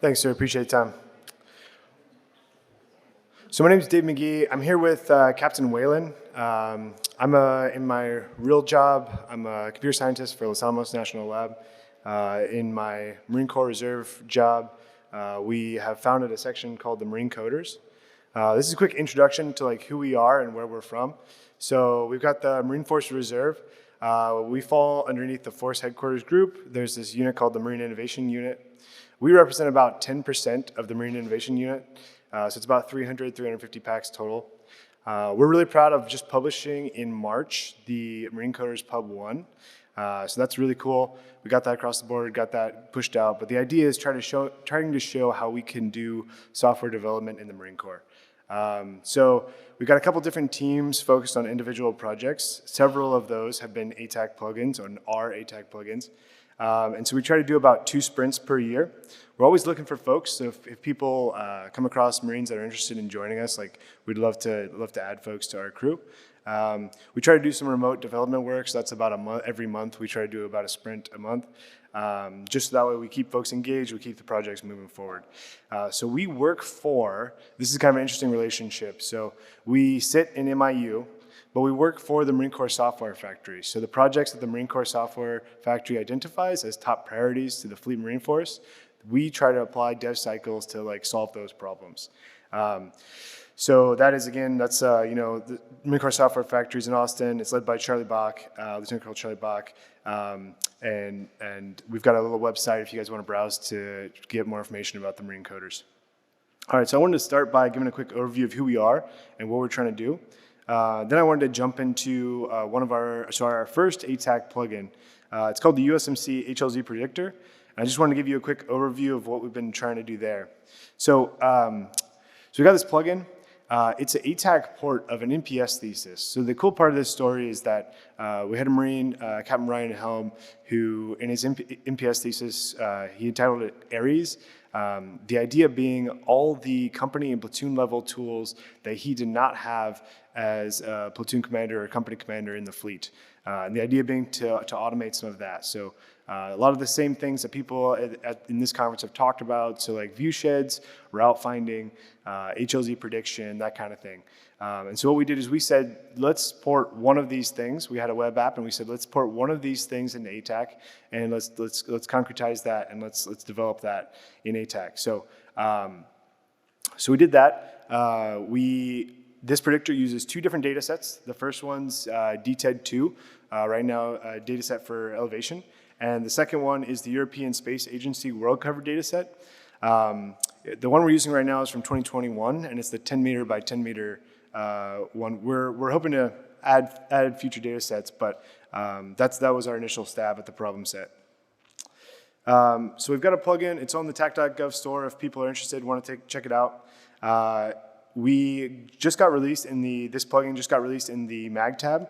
Thanks, sir. Appreciate the time. So my name is Dave McGee. I'm here with Captain Whalen. In my real job, I'm a computer scientist for Los Alamos National Lab. In my Marine Corps Reserve job, we have founded a section called the Marine Coders. This is a quick introduction to who we are and where we're from. So we've got the Marine Force Reserve. We fall underneath the Force Headquarters group. There's this unit called the Marine Innovation Unit. We represent about 10% of the Marine Innovation Unit. So it's about 350 packs total. We're really proud of just publishing in March the Marine Coders Pub 1. So that's really cool. We got that across the board, got that pushed out. But the idea is trying to show how we can do software development in the Marine Corps. So we've got a couple different teams focused on individual projects. Several of those have been ATAK plugins or are ATAK plugins. And so we try to do about 2 sprints per year. We're always looking for folks, so if people come across Marines that are interested in joining us, we'd love to add folks to our crew. We try to do some remote development work, so that's about a month. Every month we try to do about a sprint a month. Just so that way we keep folks engaged, we keep the projects moving forward. So we work for, this is kind of an interesting relationship. So we sit in MIU, but we work for the Marine Corps Software Factory. So the projects that the Marine Corps Software Factory identifies as top priorities to the Fleet Marine Force, we try to apply dev cycles to solve those problems. So that is, again, that's, the Marine Corps Software Factory is in Austin. It's led by Charlie Bach, Lieutenant Colonel Charlie Bach. And we've got a little website if you guys want to browse to get more information about the Marine Coders. All right, so I wanted to start by giving a quick overview of who we are and what we're trying to do. Then I wanted to jump into our first ATAK plugin. It's called the USMC HLZ Predictor. And I just wanted to give you a quick overview of what we've been trying to do there. So we got this plugin. It's an ATAK port of an NPS thesis. So the cool part of this story is that we had a Marine, Captain Ryan Helm, who in his NPS thesis, he entitled it Ares. The idea being all the company and platoon level tools that he did not have as a platoon commander or company commander in the fleet. And the idea being to automate some of that. So a lot of the same things that people in this conference have talked about, so like view sheds, route finding, HLZ prediction, that kind of thing. And so what we did is we said, let's port one of these things. We had a web app, and we said, let's port one of these things into ATAK, and let's concretize that, and let's develop that in ATAK. So we did that. This predictor uses 2 different data sets. The first one's DTED2, right now a data set for elevation. And the second one is the European Space Agency World Cover data set. The one we're using right now is from 2021, and it's the 10 meter by 10 meter one. We're hoping to add future data sets, but that was our initial stab at the problem set. So we've got a plugin. It's on the tak.gov store if people are interested, want to check it out. We just got released this plugin just got released in the mag tab.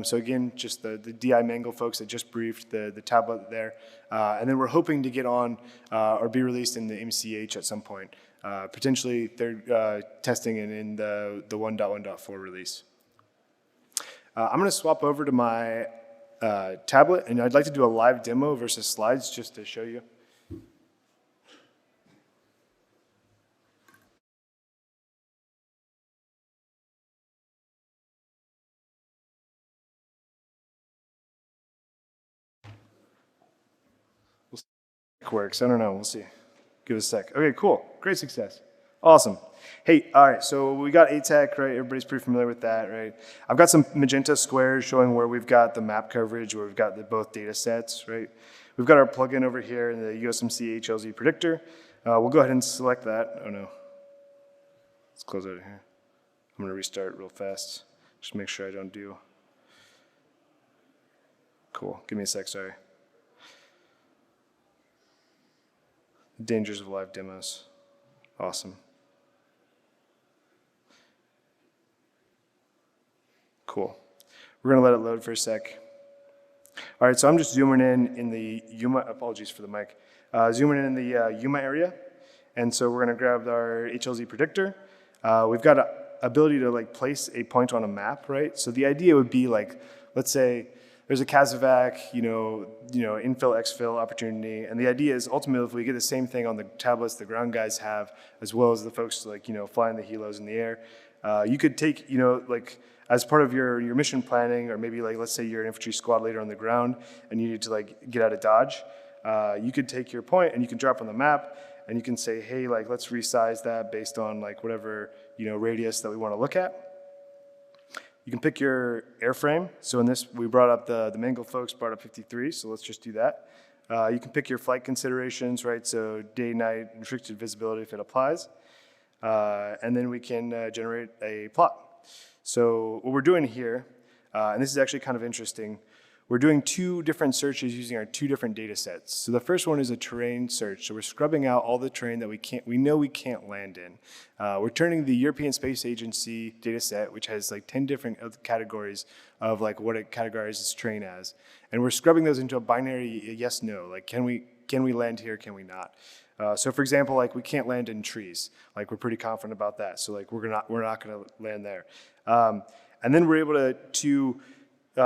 So again, just the DI Mangle folks that just briefed the tablet there. And then we're hoping to get on or be released in the MCH at some point. Potentially they're testing it in the 1.1.4 release. I'm gonna swap over to my tablet, and I'd like to do a live demo versus slides just to show you. Works. I don't know. We'll see. Give it a sec. Okay, cool. Great success. Awesome. Hey, all right. So we got ATAK, right? Everybody's pretty familiar with that, right? I've got some magenta squares showing where we've got the map coverage, where we've got both data sets, right? We've got our plugin over here in the USMC HLZ predictor. We'll go ahead and select that. Oh no. Let's close out of here. I'm going to restart real fast. Just make sure I don't do. Cool. Give me a sec. Sorry. Dangers of live demos. Awesome. Cool. We're going to let it load for a sec. All right, so I'm just zooming in the Yuma, apologies for the mic, zooming in the Yuma area. And so we're going to grab our HLZ predictor. We've got an ability to place a point on a map, right? So the idea would be let's say there's a CASEVAC, infill, exfil opportunity. And the idea is ultimately if we get the same thing on the tablets the ground guys have, as well as the folks flying the helos in the air, you could take, as part of your mission planning, or maybe let's say you're an infantry squad leader on the ground and you need to get out of Dodge, you could take your point and you can drop on the map and you can say, hey, let's resize that based on whatever, radius that we want to look at. You can pick your airframe. So in this, we brought up the Mangle folks brought up 53, so let's just do that. You can pick your flight considerations, right? So day, night, restricted visibility if it applies. And then we can generate a plot. So what we're doing here, and this is actually kind of interesting, we're doing 2 different searches using our 2 different data sets. So the first one is a terrain search. So we're scrubbing out all the terrain that we know we can't land in. We're turning the European Space Agency data set, which has 10 different categories of what it categorizes terrain as. And we're scrubbing those into a binary yes, no. Can we land here, can we not? So for example, we can't land in trees. We're pretty confident about that. So we're not gonna land there. And then we're able to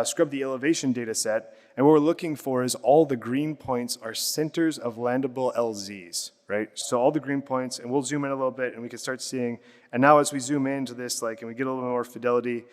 scrub the elevation data set, and what we're looking for is all the green points are centers of landable LZs, right? So all the green points, and we'll zoom in a little bit and we can start seeing, and now as we zoom into this, and we get a little more fidelity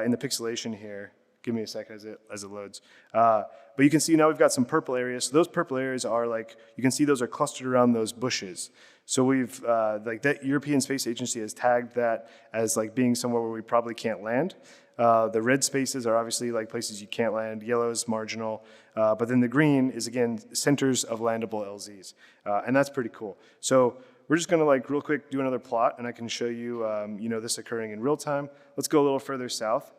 in the pixelation here, give me a second as it loads. But you can see now we've got some purple areas. So those purple areas are you can see those are clustered around those bushes. So we've, that European Space Agency has tagged that as being somewhere where we probably can't land. The red spaces are obviously places you can't land. Yellow is marginal. But then the green is, again, centers of landable LZs. And that's pretty cool. So we're just going to real quick do another plot, and I can show you, this occurring in real time. Let's go a little further south.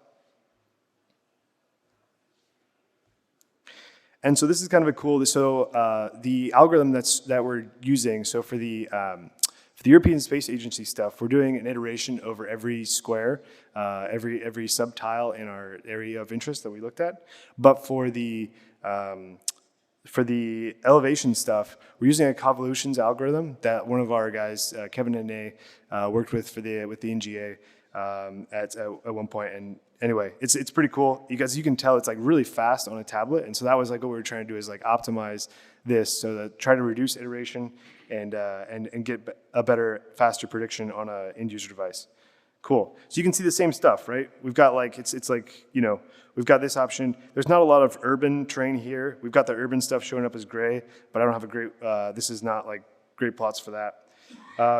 And so this is kind of a cool, so the algorithm that we're using, so for the European Space Agency stuff, we're doing an iteration over every square, every subtile in our area of interest that we looked at. But for the elevation stuff, we're using a convolutions algorithm that one of our guys, Kevin and worked with with the NGA at one point. And anyway, it's pretty cool. You can tell it's really fast on a tablet. And so that was what we were trying to do is optimize this so that try to reduce iteration and get a better, faster prediction on a end user device. Cool. So you can see the same stuff, right? We've got we've got this option. There's not a lot of urban terrain here. We've got the urban stuff showing up as gray, but I don't have a great, this is not great plots for that.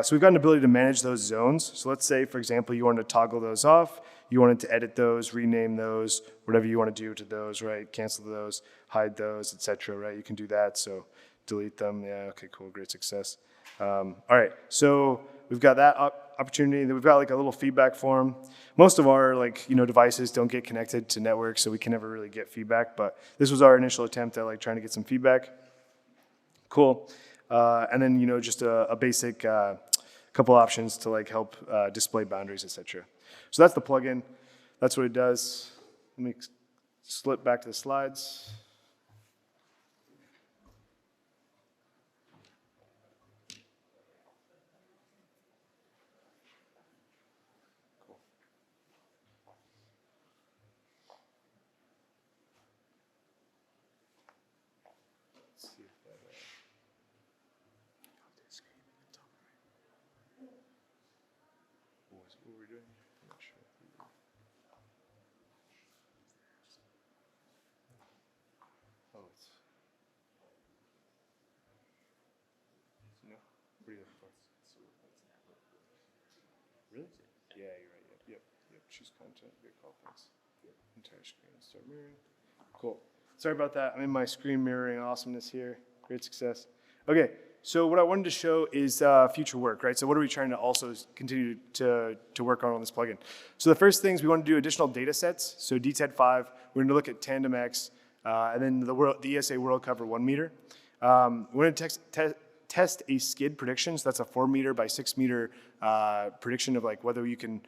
So we've got an ability to manage those zones. So let's say, for example, you wanted to toggle those off. You wanted to edit those, rename those, whatever you want to do to those, right? Cancel those, hide those, etc. Right? You can do that. So delete them. Yeah. Okay. Cool. Great success. All right. So we've got that opportunity. Then we've got a little feedback form. Most of our devices don't get connected to networks, so we can never really get feedback. But this was our initial attempt at trying to get some feedback. Cool. And then just a basic couple options to help display boundaries, etc. So that's the plugin. That's what it does. Let me slip back to the slides. Cool. Let's see if that. What we're doing? I'm not sure. Oh, it's no. What are you looking for? Really? Yeah, you're right. Yep. Choose content. Great call. Thanks. Entire screen. Start mirroring. Cool. Sorry about that. I'm in my screen mirroring awesomeness here. Great success. Okay. So what I wanted to show is future work, right? So what are we trying to also continue to work on this plugin? So the first things, we want to do additional data sets. So DTED5, we're going to look at Tandem X, and then the ESA World Cover 1 meter. We're going to test a skid prediction. So that's a 4 meter by 6 meter prediction of like whether you can,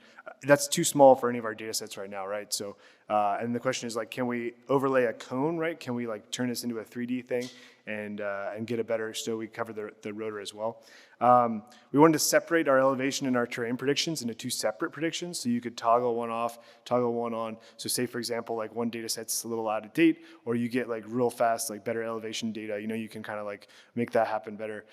that's too small for any of our data sets right now, right? So, and the question is like, can we overlay a cone, right? Can we like turn this into a 3D thing and get a better, so we cover the rotor as well. We wanted to separate our elevation and our terrain predictions into two separate predictions, so you could toggle one off, toggle one on. So say, for example, like one data set's a little out of date, or you get like real fast, like better elevation data, you know, you can kind of like make that happen better.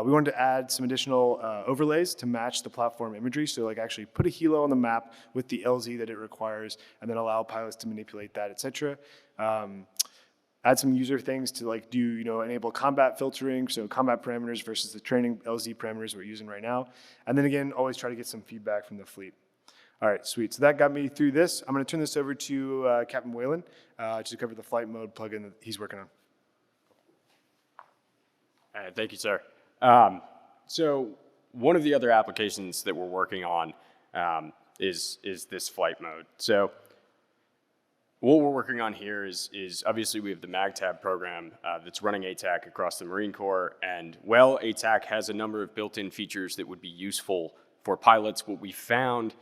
We wanted to add some additional overlays to match the platform imagery, so like actually put a helo on the map with the LZ that it requires, and then allow pilots to manipulate that, etc. Add some user things to like do, you know, enable combat filtering, so combat parameters versus the training LZ parameters we're using right now. And then again, always try to get some feedback from the fleet. All right, sweet. So that got me through this. I'm going to turn this over to Captain Whalen to cover the flight mode plugin that he's working on. All right, thank you, sir. So one of the other applications that we're working on is this flight mode. So what we're working on here is obviously we have the MagTab program that's running ATAK across the Marine Corps, and well, ATAK has a number of built-in features that would be useful for pilots. What we found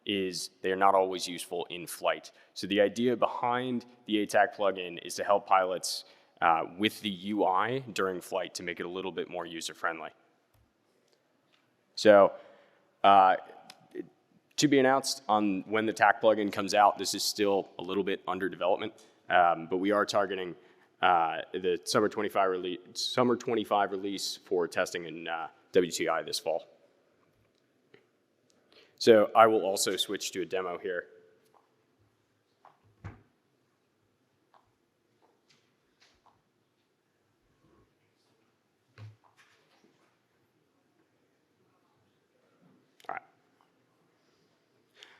is they're not always useful in flight. So the idea behind the ATAK plugin is to help pilots with the UI during flight to make it a little bit more user-friendly. So to be announced on when the TAK plugin comes out. This is still a little bit under development, but we are targeting the summer 25 release for testing in WTI this fall. So I will also switch to a demo here.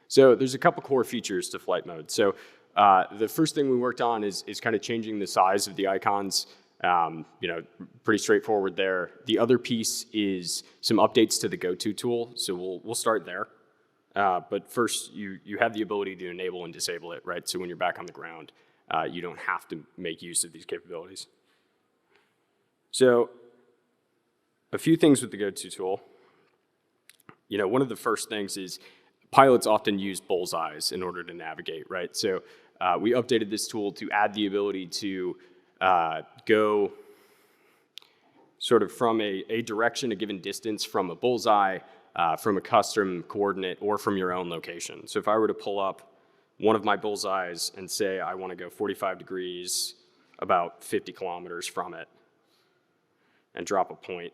So there's a couple core features to flight mode. So the first thing we worked on is kind of changing the size of the icons. You know, pretty straightforward there. The other piece is some updates to the go-to tool. So we'll start there. But first, you have the ability to enable and disable it, right? So when you're back on the ground, you don't have to make use of these capabilities. So a few things with the go-to tool. You know, one of the first things is pilots often use bullseyes in order to navigate, right? So we updated this tool to add the ability to go sort of from a direction, a given distance from a bullseye, from a custom coordinate, or from your own location. So if I were to pull up one of my bullseyes and say I want to go 45 degrees, about 50 kilometers from it, and drop a point,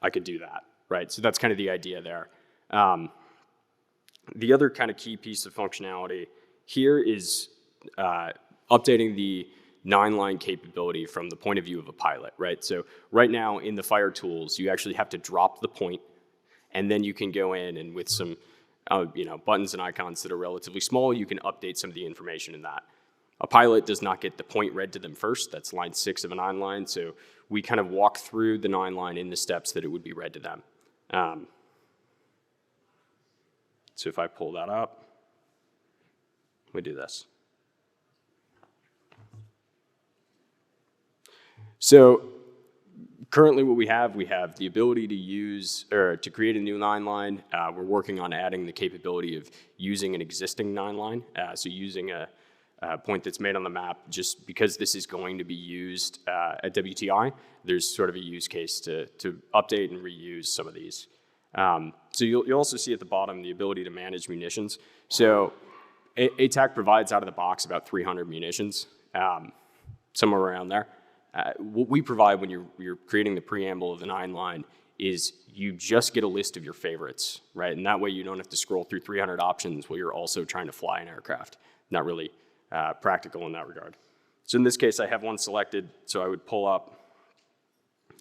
I could do that. Right, so that's kind of the idea there. The other kind of key piece of functionality here is updating the 9-line capability from the point of view of a pilot, right? So right now in the fire tools, you actually have to drop the point, and then you can go in and with some you know, buttons and icons that are relatively small, you can update some of the information in that. A pilot does not get the point read to them first. That's line 6 of a 9-line, so we kind of walk through the 9-line in the steps that it would be read to them. So if I pull that up, we do this. So currently what we have the ability to use, or to create a new 9-line. We're working on adding the capability of using an existing 9-line. So using a point that's made on the map, just because this is going to be used at WTI, there's sort of a use case to update and reuse some of these. So you'll also see at the bottom the ability to manage munitions. So ATAK provides out of the box about 300 munitions, somewhere around there. What we provide when you're creating the preamble of the 9-line is you just get a list of your favorites, right? And that way you don't have to scroll through 300 options while you're also trying to fly an aircraft. Not really practical in that regard. So in this case, I have one selected, so I would pull up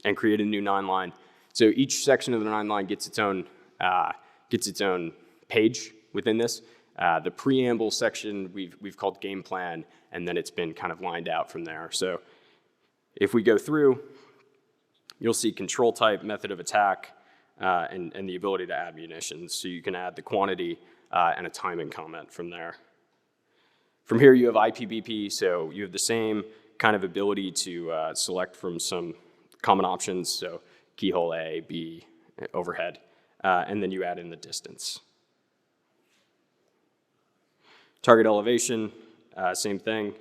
and create a new 9-line. So each section of the 9-line gets its own page within this. The preamble section we've called game plan, and then it's been kind of lined out from there. So if we go through, you'll see control type, method of attack, and the ability to add munitions. So you can add the quantity and a timing comment from there. From here, you have IPBP, so you have the same kind of ability to select from some common options, so keyhole A, B, overhead, and then you add in the distance. Target elevation, same thing,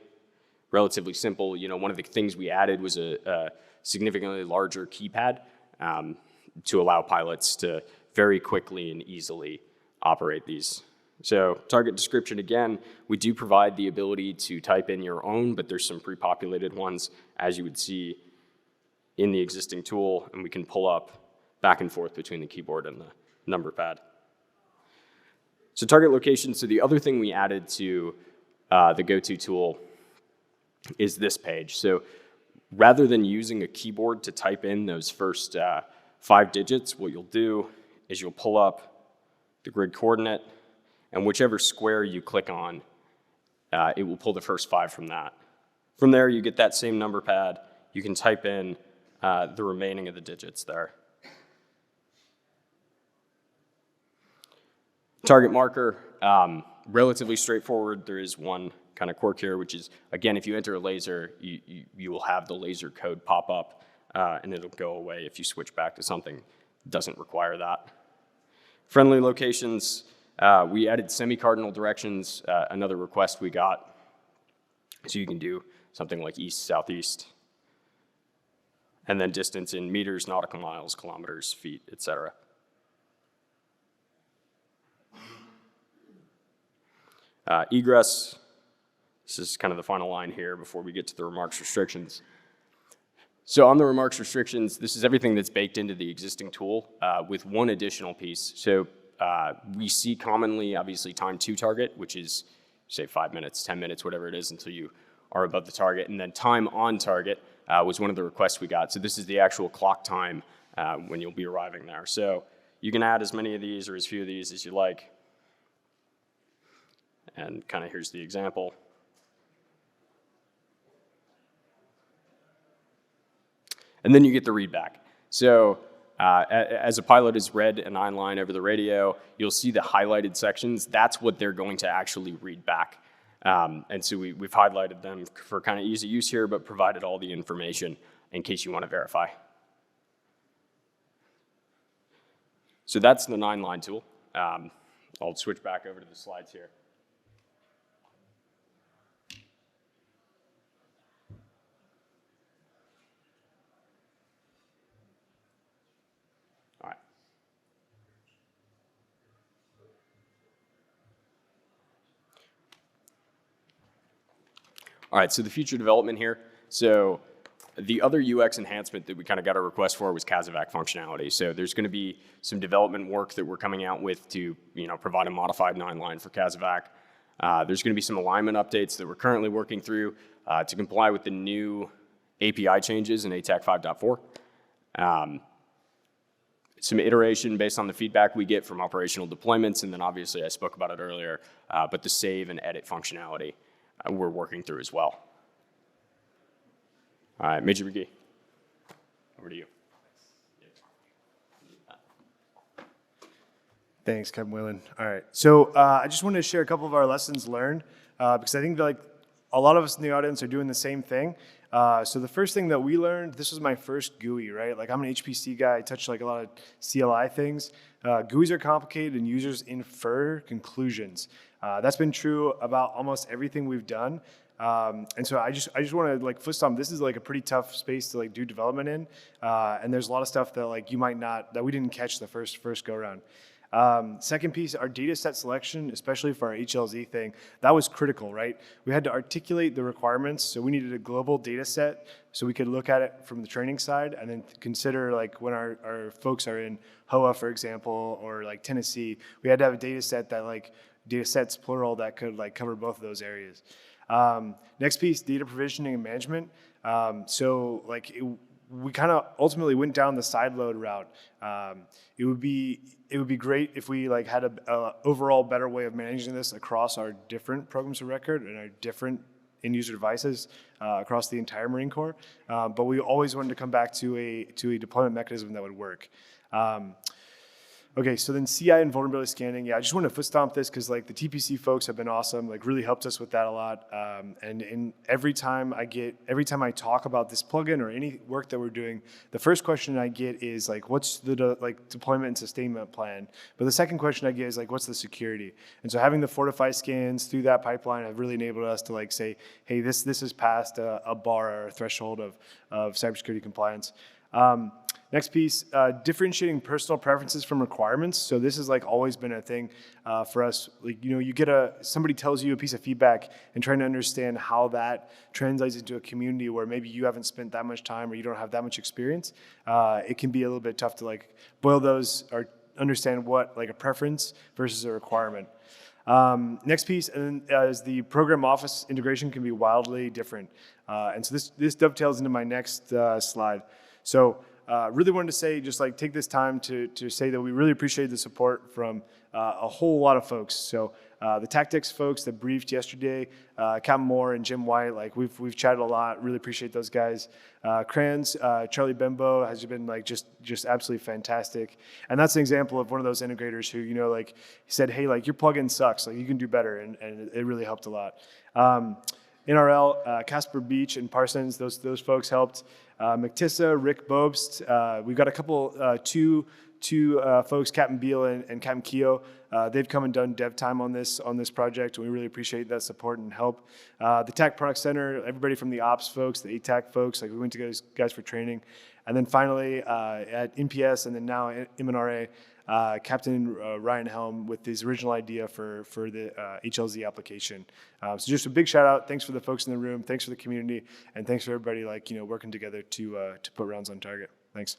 relatively simple. You know, one of the things we added was a significantly larger keypad to allow pilots to very quickly and easily operate these. So target description, again, we do provide the ability to type in your own, but there's some pre-populated ones, as you would see in the existing tool, and we can pull up back and forth between the keyboard and the number pad. So target location, so the other thing we added to the go-to tool is this page. So rather than using a keyboard to type in those first 5 digits, what you'll do is you'll pull up the grid coordinate, and whichever square you click on, it will pull the first 5 from that. From there, you get that same number pad. You can type in the remaining of the digits there. Target marker, relatively straightforward. There is one kind of quirk here, which is, again, if you enter a laser, you will have the laser code pop up, and it'll go away if you switch back to something that doesn't require that. Friendly locations, we added semi-cardinal directions, another request we got. So you can do something like east, southeast, and then distance in meters, nautical miles, kilometers, feet, etc. Egress, this is kind of the final line here before we get to the remarks restrictions. So on the remarks restrictions, this is everything that's baked into the existing tool with one additional piece. So we see commonly, obviously, time to target, which is, say, 5 minutes, 10 minutes, whatever it is, until you are above the target. And then time on target was one of the requests we got. So this is the actual clock time when you'll be arriving there. So you can add as many of these or as few of these as you like. And kind of here's the example. And then you get the read back. So as a pilot has read a 9-line over the radio, you'll see the highlighted sections. That's what they're going to actually read back. And so we've highlighted them for kind of easy use here, but provided all the information in case you want to verify. So that's the 9-line tool. I'll switch back over to the slides here. All right, so the future development here. So the other UX enhancement that we kind of got a request for was CivTAK functionality. So there's going to be some development work that we're coming out with to provide a modified 9-line for CivTAK. There's going to be some alignment updates that we're currently working through to comply with the new API changes in ATAK 5.4. Some iteration based on the feedback we get from operational deployments, and then obviously I spoke about it earlier, but the save and edit functionality we're working through as well. All right, Major McGee, over to you. Thanks, Captain Whalen. All right, so I just wanted to share a couple of our lessons learned because I think like a lot of us in the audience are doing the same thing. So the first thing that we learned, this was my first GUI, right? Like I'm an HPC guy, I touch like a lot of CLI things. GUIs are complicated and users infer conclusions. That's been true about almost everything we've done. And so I just want to like foot stomp. This is like a pretty tough space to like do development in. And there's a lot of stuff that like you might not, that we didn't catch the first go around. Second piece, our data set selection, especially for our HLZ thing, that was critical, right? We had to articulate the requirements. So we needed a global data set so we could look at it from the training side and then consider like when our folks are in HOA, for example, or like Tennessee, we had to have a data set that like, data sets plural that could like cover both of those areas. Next piece, data provisioning and management. So like we kind of ultimately went down the sideload route. It would be great if we like had a overall better way of managing this across our different programs of record and our different end user devices across the entire Marine Corps. But we always wanted to come back to a deployment mechanism that would work. Okay, so then CI and vulnerability scanning. Yeah, I just want to foot stomp this because like the TPC folks have been awesome, like really helped us with that a lot. And every time I talk about this plugin or any work that we're doing, the first question I get is like, what's the like deployment and sustainment plan? But the second question I get is like, what's the security? And so having the Fortify scans through that pipeline have really enabled us to like say, hey, this is past a bar or a threshold of cybersecurity compliance. Next piece, differentiating personal preferences from requirements. So this has like always been a thing for us. Like, you know, you get somebody tells you a piece of feedback and trying to understand how that translates into a community where maybe you haven't spent that much time or you don't have that much experience. It can be a little bit tough to like boil those or understand what like a preference versus a requirement. Next piece is the program office integration can be wildly different. And so this dovetails into my next slide. So really wanted to say, just like take this time to say that we really appreciate the support from a whole lot of folks. So the tactics folks that briefed yesterday, Captain Moore and Jim White, like we've chatted a lot. Really appreciate those guys. Crans, Charlie Bembo has been like just absolutely fantastic. And that's an example of one of those integrators who, you know, like said, hey, like your plugin sucks, like you can do better, and it really helped a lot. NRL, Casper Beach and Parsons, those folks helped. McTissa, Rick Bobst. We've got a couple, two folks, Captain Beal and Captain Keogh. They've come and done dev time on this project, and we really appreciate that support and help. The TAC Product Center, everybody from the ops folks, the ATAK folks, like we went to those guys for training. And then finally, at NPS and then now MNRA, Captain Ryan Helm with his original idea for the HLZ application. So just a big shout out. Thanks for the folks in the room. Thanks for the community. And thanks for everybody like, you know, working together to put rounds on target. Thanks.